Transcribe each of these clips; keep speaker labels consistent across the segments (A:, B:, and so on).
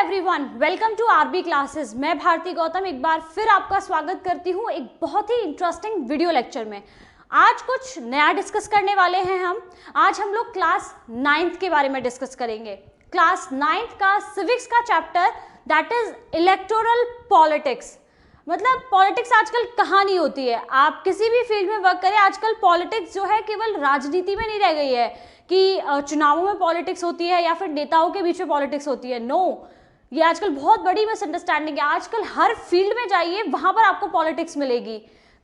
A: Everyone, welcome to RB Classes. मैं भारती गौतम एक बार फिर आपका स्वागत करती हूँ एक बहुत ही इंटरेस्टिंग वीडियो लेक्चर में। आज कुछ नया डिस्कस करने वाले हैं हम। आज हम लोग क्लास 9th के बारे में डिस्कस करेंगे। क्लास 9th का सिविक्स का chapter that is electoral politics. मतलब पॉलिटिक्स आजकल कहाँ नहीं होती है, आप किसी भी फील्ड में वर्क करें, आजकल पॉलिटिक्स जो है केवल राजनीति में नहीं रह गई है कि चुनावों में पॉलिटिक्स होती है या फिर नेताओं के बीच में पॉलिटिक्स होती है। नो, ये आजकल बहुत बड़ी मिसअंडरस्टैंडिंग है। आजकल हर फील्ड में जाइए, वहां पर आपको पॉलिटिक्स मिलेगी।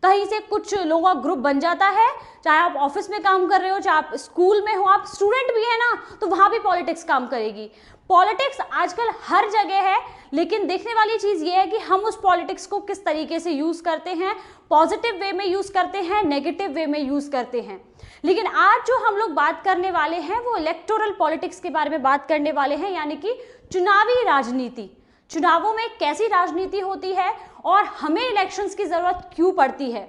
A: कहीं से कुछ लोगों का ग्रुप बन जाता है, चाहे आप ऑफिस में काम कर रहे हो, चाहे आप स्कूल में हो, आप स्टूडेंट भी है ना, तो वहां भी पॉलिटिक्स काम करेगी। पॉलिटिक्स आजकल हर जगह है, लेकिन देखने वाली चीज ये है कि हम उस पॉलिटिक्स को किस तरीके से यूज करते हैं। पॉजिटिव वे में यूज करते हैं, नेगेटिव वे में यूज करते हैं। लेकिन आज जो हम लोग बात करने वाले हैं वो इलेक्टोरल पॉलिटिक्स के बारे में बात करने वाले हैं, यानी कि चुनावी राजनीति। चुनावों में कैसी राजनीति होती है और हमें इलेक्शंस की जरूरत क्यों पड़ती है।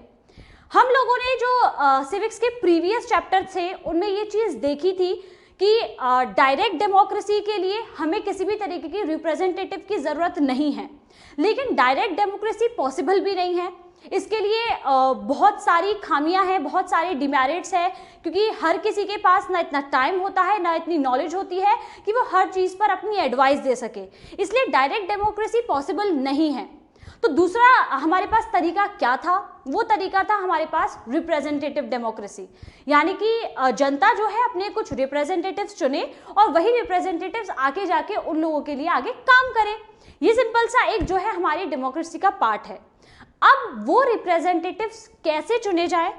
A: हम लोगों ने जो सिविक्स के प्रीवियस चैप्टर थे उनमें ये चीज देखी थी कि डायरेक्ट डेमोक्रेसी के लिए हमें किसी भी तरीके की रिप्रेजेंटेटिव की जरूरत नहीं है, लेकिन डायरेक्ट डेमोक्रेसी पॉसिबल भी नहीं है। इसके लिए बहुत सारी खामियां हैं, बहुत सारे डिमेरिट्स हैं, क्योंकि हर किसी के पास ना इतना टाइम होता है, ना इतनी नॉलेज होती है कि वो हर चीज़ पर अपनी एडवाइस दे सके। इसलिए डायरेक्ट डेमोक्रेसी पॉसिबल नहीं है। तो दूसरा हमारे पास तरीका क्या था? वो तरीका था हमारे पास रिप्रेजेंटेटिव डेमोक्रेसी, यानी कि जनता जो है अपने कुछ रिप्रेजेंटेटिव्स चुने और वही रिप्रेजेंटेटिव्स आके जाके उन लोगों के लिए आगे काम करें। ये सिंपल सा एक जो है हमारी डेमोक्रेसी का पार्ट है। अब वो रिप्रेजेंटेटिव्स कैसे चुने जाए,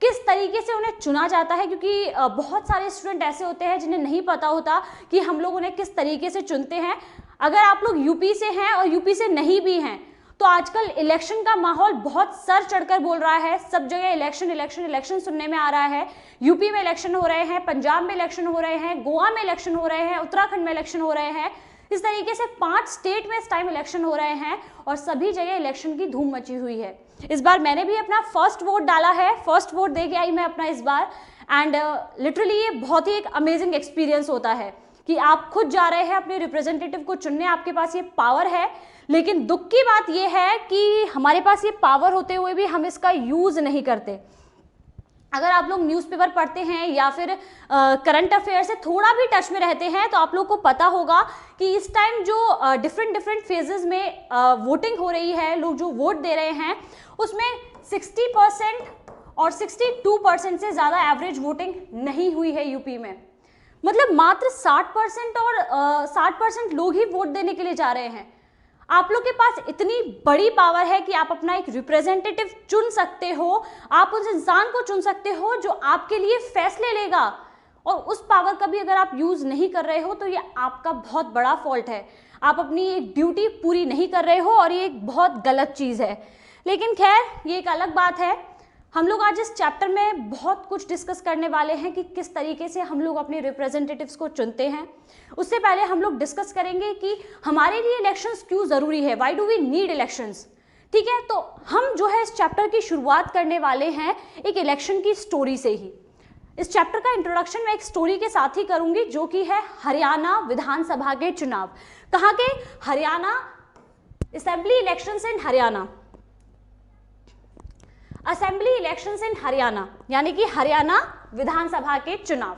A: किस तरीके से उन्हें चुना जाता है, क्योंकि बहुत सारे स्टूडेंट ऐसे होते हैं जिन्हें नहीं पता होता कि हम लोग उन्हें किस तरीके से चुनते हैं। अगर आप लोग यूपी से हैं और यूपी से नहीं भी हैं, तो आजकल इलेक्शन का माहौल बहुत सर चढ़कर बोल रहा है। सब जगह इलेक्शन इलेक्शन इलेक्शन सुनने में आ रहा है। यूपी में इलेक्शन हो रहे हैं, पंजाब में इलेक्शन हो रहे हैं, गोवा में इलेक्शन हो रहे हैं, उत्तराखंड में इलेक्शन हो रहे हैं। इस तरीके से 5 स्टेट में इस टाइम इलेक्शन हो रहे हैं और सभी जगह इलेक्शन की धूम मची हुई है। इस बार मैंने भी अपना फर्स्ट वोट डाला है, फर्स्ट वोट दे के आई मैं अपना इस बार। एंड लिटरली ये बहुत ही एक अमेजिंग एक्सपीरियंस होता है कि आप खुद जा रहे हैं अपने रिप्रेजेंटेटिव को चुनने, आपके पास ये पावर है। लेकिन दुख की बात ये है कि हमारे पास ये पावर होते हुए भी हम इसका यूज नहीं करते। अगर आप लोग न्यूज़पेपर पढ़ते हैं या फिर करंट अफेयर से थोड़ा भी टच में रहते हैं, तो आप लोग को पता होगा कि इस टाइम जो डिफरेंट फेजेस में वोटिंग हो रही है, लोग जो वोट दे रहे हैं, उसमें 60% और 62% से ज़्यादा एवरेज वोटिंग नहीं हुई है यूपी में। मतलब मात्र 60% और 60% लोग ही वोट देने के लिए जा रहे हैं। आप लोग के पास इतनी बड़ी पावर है कि आप अपना एक रिप्रेजेंटेटिव चुन सकते हो, आप उस इंसान को चुन सकते हो जो आपके लिए फैसले लेगा, और उस पावर का भी अगर आप यूज नहीं कर रहे हो तो ये आपका बहुत बड़ा फॉल्ट है। आप अपनी एक ड्यूटी पूरी नहीं कर रहे हो और ये एक बहुत गलत चीज़ है। लेकिन खैर, ये एक अलग बात है। हम लोग आज इस चैप्टर में बहुत कुछ डिस्कस करने वाले हैं कि किस तरीके से हम लोग अपने रिप्रेजेंटेटिव्स को चुनते हैं। उससे पहले हम लोग डिस्कस करेंगे कि हमारे लिए इलेक्शंस क्यों ज़रूरी है, why do we need elections. ठीक है, तो हम जो है इस चैप्टर की शुरुआत करने वाले हैं एक इलेक्शन की स्टोरी से ही। इस चैप्टर का इंट्रोडक्शन मैं एक स्टोरी के साथ ही करूंगी, जो कि है हरियाणा विधानसभा के चुनाव। कहाँ के? Haryana, assembly elections in Haryana, assembly elections in Haryana, यानी कि हरियाणा विधानसभा के चुनाव।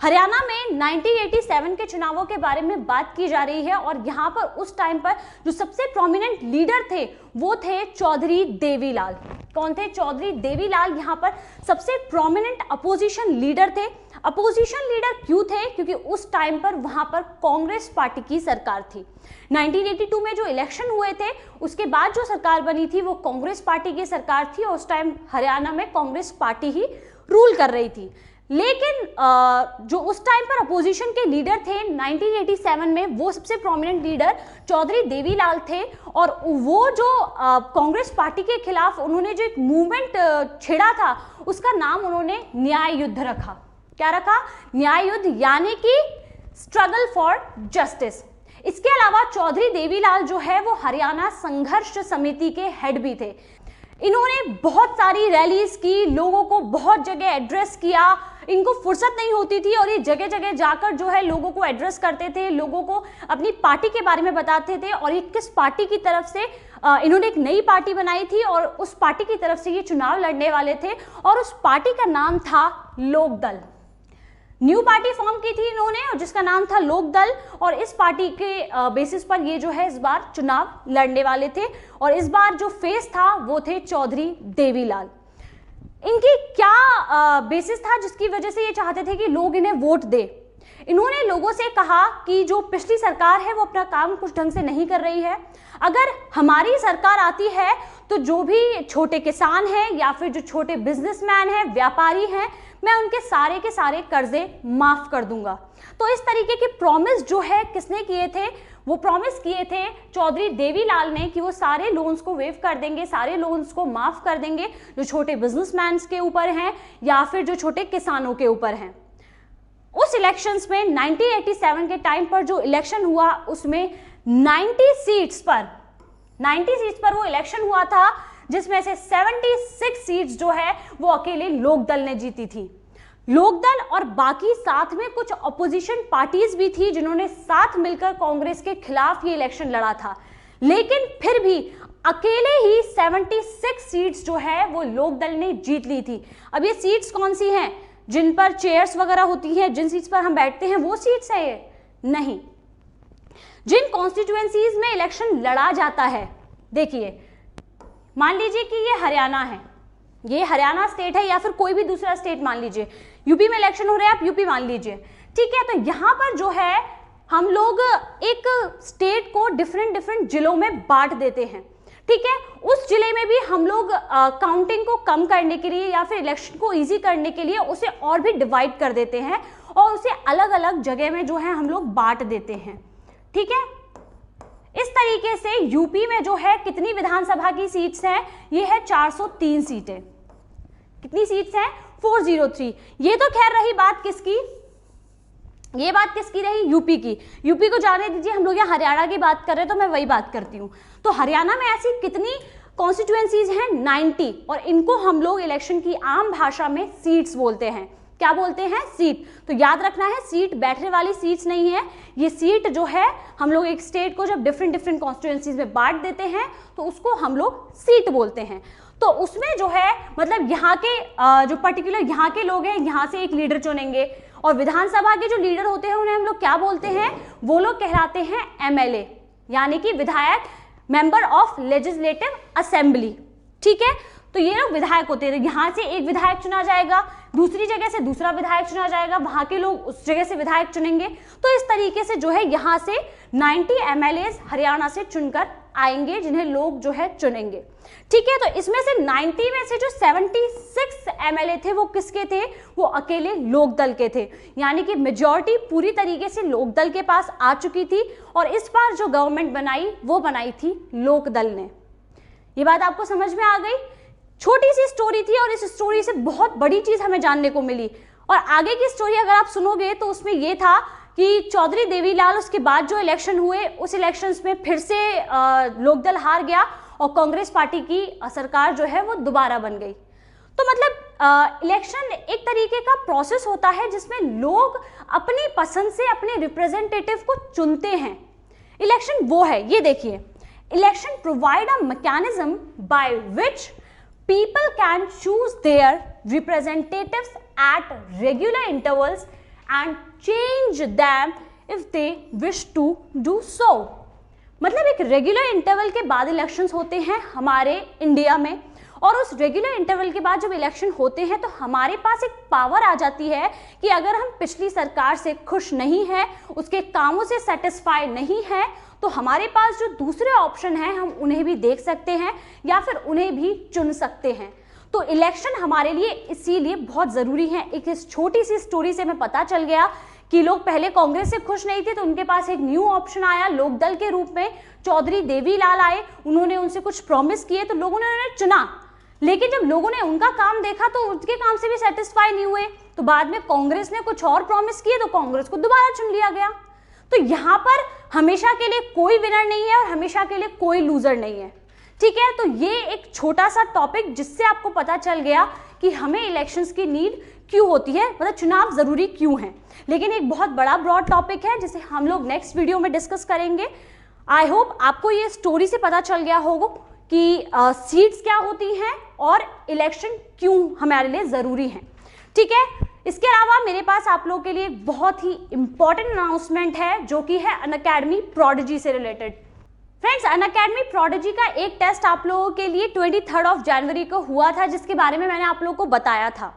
A: हरियाणा में 1987 के चुनावों के बारे में बात की जा रही है, और यहाँ पर उस टाइम पर जो सबसे प्रोमिनेंट लीडर थे वो थे चौधरी देवीलाल। कौन थे? चौधरी देवीलाल यहाँ पर सबसे प्रोमिनेंट अपोजिशन लीडर थे। अपोजिशन लीडर क्यों थे? क्योंकि उस टाइम पर वहाँ पर कांग्रेस पार्टी की सरकार थी। 1982 में जो इलेक्शन हुए थे, उसके बाद जो सरकार बनी थी वो कांग्रेस पार्टी की सरकार थी, और उस टाइम हरियाणा में कांग्रेस पार्टी ही रूल कर रही थी। लेकिन जो उस टाइम पर अपोजिशन के लीडर थे 1987 में, वो सबसे प्रोमिनेंट लीडर चौधरी देवीलाल थे, और वो जो कांग्रेस पार्टी के खिलाफ उन्होंने जो एक मूवमेंट छेड़ा था, उसका नाम उन्होंने न्याय युद्ध रखा। क्या रखा? न्याय युद्ध, यानी कि स्ट्रगल फॉर जस्टिस। इसके अलावा चौधरी देवीलाल जो है वो हरियाणा संघर्ष समिति के हेड भी थे। इन्होंने बहुत सारी रैलीज की, लोगों को बहुत जगह एड्रेस किया, इनको फुर्सत नहीं होती थी और ये जगह जगह जाकर जो है लोगों को एड्रेस करते थे, लोगों को अपनी पार्टी के बारे में बताते थे। और ये किस पार्टी की तरफ से, इन्होंने एक नई पार्टी बनाई थी और उस पार्टी की तरफ से ये चुनाव लड़ने वाले थे और उस पार्टी का नाम था लोकदल। न्यू पार्टी फॉर्म की थी इन्होंने और जिसका नाम था लोकदल, और इस पार्टी के बेसिस पर ये जो है इस बार चुनाव लड़ने वाले थे। और इस बार जो फेस था वो थे चौधरी देवीलाल। इनकी क्या बेसिस था जिसकी वजह से ये चाहते थे कि लोग इन्हें वोट दे? इन्होंने लोगों से कहा कि जो पिछली सरकार है वो अपना काम कुछ ढंग से नहीं कर रही है, अगर हमारी सरकार आती है तो जो भी छोटे किसान हैं या फिर जो छोटे बिजनेसमैन हैं, व्यापारी हैं, मैं उनके सारे के सारे कर्जे माफ कर दूंगा। तो इस तरीके के प्रॉमिस जो है किसने किए थे? वो प्रॉमिस किए थे चौधरी देवीलाल ने कि वो सारे लोन्स को वेव कर देंगे, सारे लोन्स को माफ कर देंगे जो छोटे बिजनेसमैन के ऊपर हैं या फिर जो छोटे किसानों के ऊपर हैं। उस इलेक्शंस में 1987 के टाइम पर जो इलेक्शन हुआ उसमें 90 सीट्स पर वो इलेक्शन हुआ था, जिसमें से 76 सीट्स जो है वो अकेले लोकदल ने जीती थी। लोकदल और बाकी साथ में कुछ अपोजिशन पार्टीज भी थी जिन्होंने साथ मिलकर कांग्रेस के खिलाफ ये इलेक्शन लड़ा था, लेकिन फिर भी अकेले ही 76 सीट्स जो है वो लोकदल ने जीत ली थी। अब ये सीट्स कौन सी हैं? जिन पर चेयर्स वगैरह होती हैं, जिन सीट्स पर हम बैठते हैं, वो सीट्स है ये? नहीं। जिन कॉन्स्टिट्यूएंसीज में इलेक्शन लड़ा जाता है, देखिए मान लीजिए कि ये हरियाणा है, ये हरियाणा स्टेट है या फिर कोई भी दूसरा स्टेट मान लीजिए, यूपी में इलेक्शन हो रहा है, आप यूपी मान लीजिए, ठीक है। तो यहाँ पर जो है हम लोग एक स्टेट को डिफरेंट जिलों में बांट देते हैं, ठीक है। उस जिले में भी हम लोग काउंटिंग को कम करने के लिए या फिर इलेक्शन को इजी करने के लिए उसे और भी डिवाइड कर देते हैं और उसे अलग अलग जगह में जो है हम लोग बांट देते हैं, ठीक है। इस तरीके से यूपी में जो है कितनी विधानसभा की सीट्स हैं? ये है 403 सीटें। कितनी सीट्स हैं? 403। ये तो खैर रही बात किसकी? ये बात किसकी रही? यूपी की। यूपी को जाने दीजिए, हम लोग यहाँ हरियाणा की बात कर रहे हैं तो मैं वही बात करती हूँ। तो हरियाणा में ऐसी कितनी कॉन्स्टिट्यूएंसीज हैं? 90, और इनको हम लोग इलेक्शन की आम भाषा में सीट्स बोलते हैं। क्या बोलते हैं? सीट। तो याद रखना है, सीट बैठने वाली सीट्स नहीं है, ये सीट जो है हम लोग एक स्टेट को जब डिफरेंट कॉन्स्टिट्यूएंसीज में बांट देते हैं तो उसको हम लोग सीट बोलते हैं। तो उसमें जो है मतलब यहाँ के जो पर्टिकुलर यहाँ के लोग हैं, यहाँ से एक लीडर चुनेंगे और विधानसभा के जो लीडर होते हैं उन्हें हम लोग क्या बोलते हैं? वो लोग कहलाते हैं एमएलए, यानी कि विधायक, मेंबर ऑफ लेजिस्लेटिव असेंबली, ठीक है। तो ये लोग विधायक होते हैं। यहाँ से एक विधायक चुना जाएगा, दूसरी जगह से दूसरा विधायक चुना जाएगा, वहां के लोग उस जगह से विधायक चुनेंगे। तो इस तरीके से जो है यहाँ से 90 एमएलए हरियाणा से चुनकर आएंगे जिन्हें लोग जो है चुनेंगे, ठीक है। तो इसमें से 90 में से जो 76 एमएलए थे वो किसके थे? वो अकेले लोकदल के थे, यानी कि मेजॉरिटी पूरी तरीके से लोकदल के पास आ चुकी थी और इस बार जो गवर्नमेंट बनाई वो बनाई थी लोकदल ने। ये बात आपको समझ में आ गई? छोटी सी स्टोरी थी और इस स्टोरी से बहुत बड़ी चीज हमें जानने को मिली। और आगे की स्टोरी अगर आप सुनोगे तो उसमें यह था कि चौधरी देवीलाल उसके बाद जो इलेक्शन हुए उस इलेक्शंस में फिर से लोकदल हार गया और कांग्रेस पार्टी की सरकार जो है वो दोबारा बन गई। तो मतलब इलेक्शन एक तरीके का प्रोसेस होता है जिसमें लोग अपनी पसंद से अपने रिप्रेजेंटेटिव को चुनते हैं। इलेक्शन वो है, ये देखिए, election provide a mechanism by which people can choose their representatives at regular intervals and change them if they wish to do so। मतलब एक रेगुलर इंटरवल के बाद इलेक्शंस होते हैं हमारे इंडिया में, और उस रेगुलर इंटरवल के बाद जब इलेक्शन होते हैं तो हमारे पास एक पावर आ जाती है कि अगर हम पिछली सरकार से खुश नहीं हैं, उसके कामों से सेटिस्फाई नहीं हैं, तो हमारे पास जो दूसरे ऑप्शन हैं हम उन्हें भी देख सकते हैं या फिर उन्हें भी चुन सकते हैं। तो इलेक्शन हमारे लिए इसीलिए बहुत ज़रूरी है। एक इस छोटी सी स्टोरी से हमें पता चल गया कि लोग पहले कांग्रेस से खुश नहीं थे तो उनके पास एक न्यू ऑप्शन आया लोकदल के रूप में, चौधरी देवीलाल आए, उन्होंने उनसे कुछ प्रॉमिस किए तो लोगों ने उन्हें चुना। लेकिन जब लोगों ने उनका काम देखा तो उनके काम से भी सेटिस्फाई नहीं हुए, तो बाद में कांग्रेस ने कुछ और प्रॉमिस किए तो कांग्रेस को दोबारा चुन लिया गया। तो यहाँ पर हमेशा के लिए कोई विनर नहीं है और हमेशा के लिए कोई लूजर नहीं है। ठीक है, तो ये एक छोटा सा टॉपिक जिससे आपको पता चल गया कि हमें इलेक्शंस की नीड क्यों होती है, मतलब चुनाव ज़रूरी क्यों है। लेकिन एक बहुत बड़ा ब्रॉड टॉपिक है जिसे हम लोग नेक्स्ट वीडियो में डिस्कस करेंगे। आई होप आपको ये स्टोरी से पता चल गया होगा कि सीट्स क्या होती हैं और इलेक्शन क्यों हमारे लिए ज़रूरी हैं। ठीक है, इसके अलावा मेरे पास आप लोगों के लिए एक बहुत ही इंपॉर्टेंट अनाउंसमेंट है जो कि है अनअकैडमी प्रोडिजी से रिलेटेड। फ्रेंड्स, अनअकैडमी प्रोडिजी का एक टेस्ट आप लोगों के लिए 23 जनवरी को हुआ था, जिसके बारे में मैंने आप लोगों को बताया था।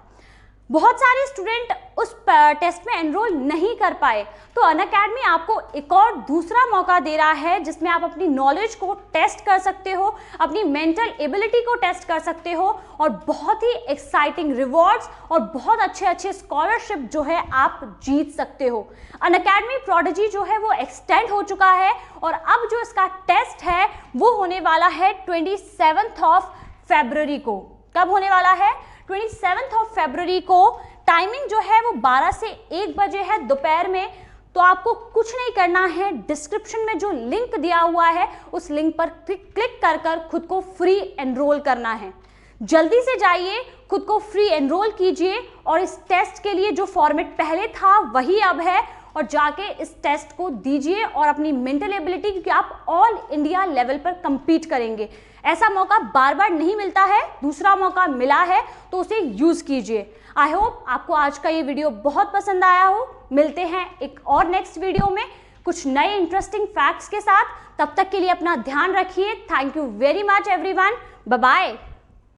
A: बहुत सारे स्टूडेंट उस टेस्ट में एनरोल नहीं कर पाए, तो अनअकैडमी आपको एक और दूसरा मौका दे रहा है जिसमें आप अपनी नॉलेज को टेस्ट कर सकते हो, अपनी मेंटल एबिलिटी को टेस्ट कर सकते हो और बहुत ही एक्साइटिंग रिवॉर्ड्स और बहुत अच्छे अच्छे स्कॉलरशिप जो है आप जीत सकते हो। अनअकैडमी प्रोडिजी जो है वो एक्सटेंड हो चुका है और अब जो इसका टेस्ट है वो होने वाला है 27 फरवरी को। कब होने वाला है? 27 फरवरी को। टाइमिंग जो है वो 12 से 1 बजे है दोपहर में। तो आपको कुछ नहीं करना है, डिस्क्रिप्शन में जो लिंक दिया हुआ है उस लिंक पर क्लिक कर कर खुद को फ्री एनरोल करना है। जल्दी से जाइए, खुद को फ्री एनरोल कीजिए और इस टेस्ट के लिए जो फॉर्मेट पहले था वही अब है और जाके इस टेस्ट को दीजिए और अपनी मेंटल एबिलिटी, क्योंकि आप ऑल इंडिया लेवल पर compete करेंगे। ऐसा मौका बार बार नहीं मिलता है, दूसरा मौका मिला है तो उसे यूज़ कीजिए। आई होप आपको आज का ये वीडियो बहुत पसंद आया हो। मिलते हैं एक और नेक्स्ट वीडियो में कुछ नए इंटरेस्टिंग फैक्ट्स के साथ। तब तक के लिए अपना ध्यान रखिए। Thank you very much everyone. Bye bye.